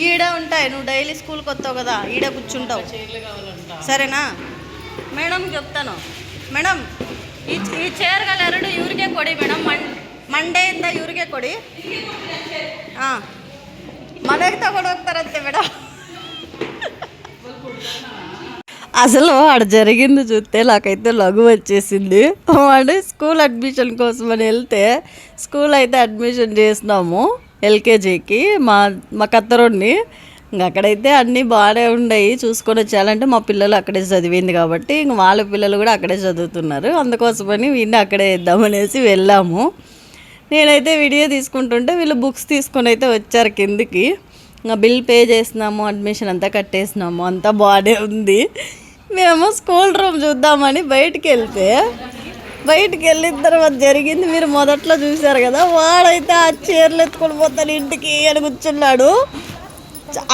ఈడ ఉంటాయి, నువ్వు డైలీ స్కూల్కి వస్తావు కదా, ఈడ కూర్చుంటావు. సరేనా? మేడం చెప్తాను. ಮೇಡಮ್ ಈ ಚೇರ್ಗಳೆರಡು ಇವ್ರಿಗೆ ಕೊಡಿ ಮೇಡಮ್. ಮಂಡೆಯಿಂದ ಇವ್ರಿಗೆ ಕೊಡಿ. ಹಾಂ, ಮನೆಗೆ ತಗೊಂಡು ಹೋಗ್ತಾರಂತೆ మేడం. అసలు ఆడ జరిగింది చూస్తే నాకైతే లఘు వచ్చేసింది. వాడు స్కూల్ అడ్మిషన్ కోసం అని వెళ్తే స్కూల్ అయితే అడ్మిషన్ చేసినాము ఎల్కేజీకి మా కత్తరోడిని. ఇంక అక్కడైతే అన్నీ బాగానే ఉన్నాయి, చూసుకొని వచ్చేయాలంటే మా పిల్లలు అక్కడే చదివింది కాబట్టి ఇంక వాళ్ళ పిల్లలు కూడా అక్కడే చదువుతున్నారు. అందుకోసమని వీడిని అక్కడే వేద్దామనేసి వెళ్ళాము. నేనైతే వీడియో తీసుకుంటుంటే వీళ్ళు బుక్స్ తీసుకొని అయితే వచ్చారు కిందికి. ఇంకా బిల్ పే చేసినాము, అడ్మిషన్ అంతా కట్టేసినాము, అంతా బాగానే ఉంది. మేము స్కూల్ రూమ్ చూద్దామని బయటికి వెళ్ళిన తర్వాత జరిగింది మీరు మొదట్లో చూశారు కదా. వాడైతే ఆ చీరలు ఎత్తుకొని పోతాను ఇంటికి అని కూర్చున్నాడు.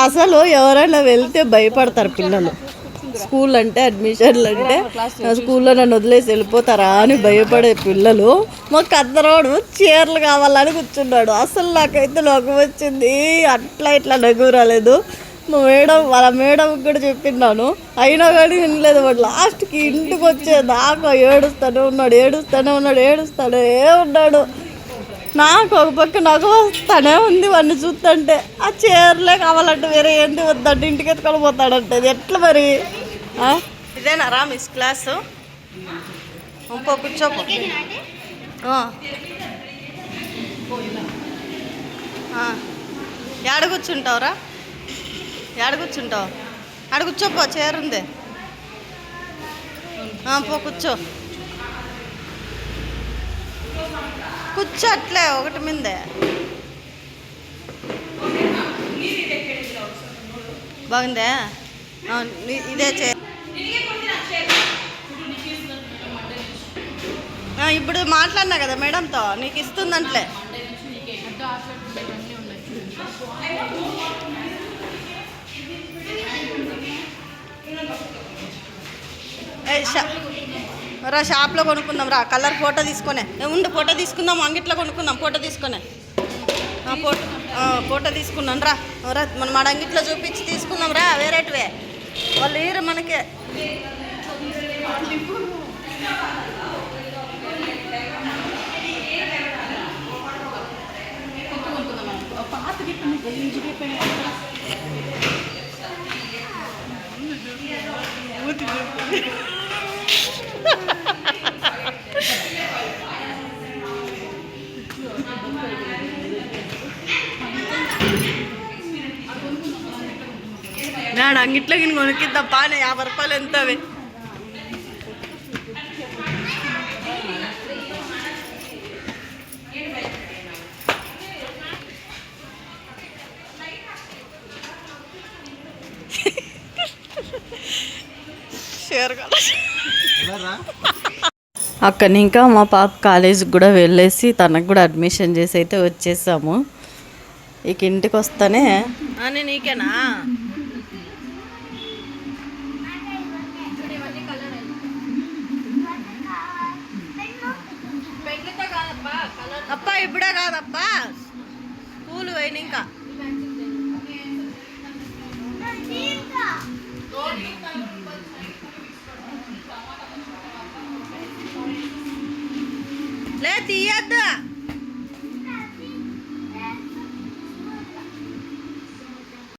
అసలు ఎవరైనా వెళ్తే భయపడతారు పిల్లలు. స్కూల్ అంటే, అడ్మిషన్లు అంటే, స్కూల్లో నన్ను వదిలేసి వెళ్ళిపోతారా అని భయపడే పిల్లలు. మాకు కద్దరోడు చీరలు కావాలని కూర్చున్నాడు. అసలు నాకైతే లోకం వచ్చింది, అట్లా ఇట్లా నవ్వు రాలేదు. వాళ్ళ మేడంకి కూడా చెప్పిన్నాను, అయినా కానీ వినలేదు. వాడు లాస్ట్కి ఇంటికి వచ్చేదాకా ఏడుస్తూనే ఉన్నాడు. నాకు ఒక పక్క నగ వస్తానే ఉంది వాడిని చూస్తుంటే. ఆ చీరలే కావాలంటే వేరే ఏంది వద్దంటే ఇంటికి ఎత్తుకొని పోతాడంటే అది ఎట్లా మరి? ఇదేనా రా మిస్ క్లాసు? ఇంకో కూర్చోపో. ఏడ కూర్చుంటావురా? ఆడ కూర్చోపో, చీర ఉంది. పో కూర్చో అట్లే ఒకటి మీదే. బాగుందే, ఇదే చే. ఇప్పుడు మాట్లాడినా కదా మేడంతో, నీకు ఇస్తుందంట్లే. రా షాప్లో కొనుక్కుందాం రా, కలర్ ఫోటో తీసుకునే ఉండు. ఫోటో తీసుకుందాం, అంగిట్లో కొనుక్కుందాం. ఫోటో తీసుకునే ఫోటో తీసుకున్నాను రా. మనం మన అంగిట్లో చూపించి తీసుకుందాం రా. వేరేటివే వాళ్ళు ఈరు మనకే. నాడు అంగిట్లో గిన్నె కొనుక్కిద్దాం పానే, 50 రూపాయలు ఎంత అవి. అక్కడి ఇంకా మా పాప కాలేజీకి కూడా వెళ్ళేసి తనకు కూడా అడ్మిషన్ చేసి అయితే వచ్చేసాము. ఇక ఇంటికి వస్తానే నీకేనా అప్పా? ఇప్పుడే కాదప్పా, స్కూల్ పోయిన ఇంకా. లే తీయద్దు.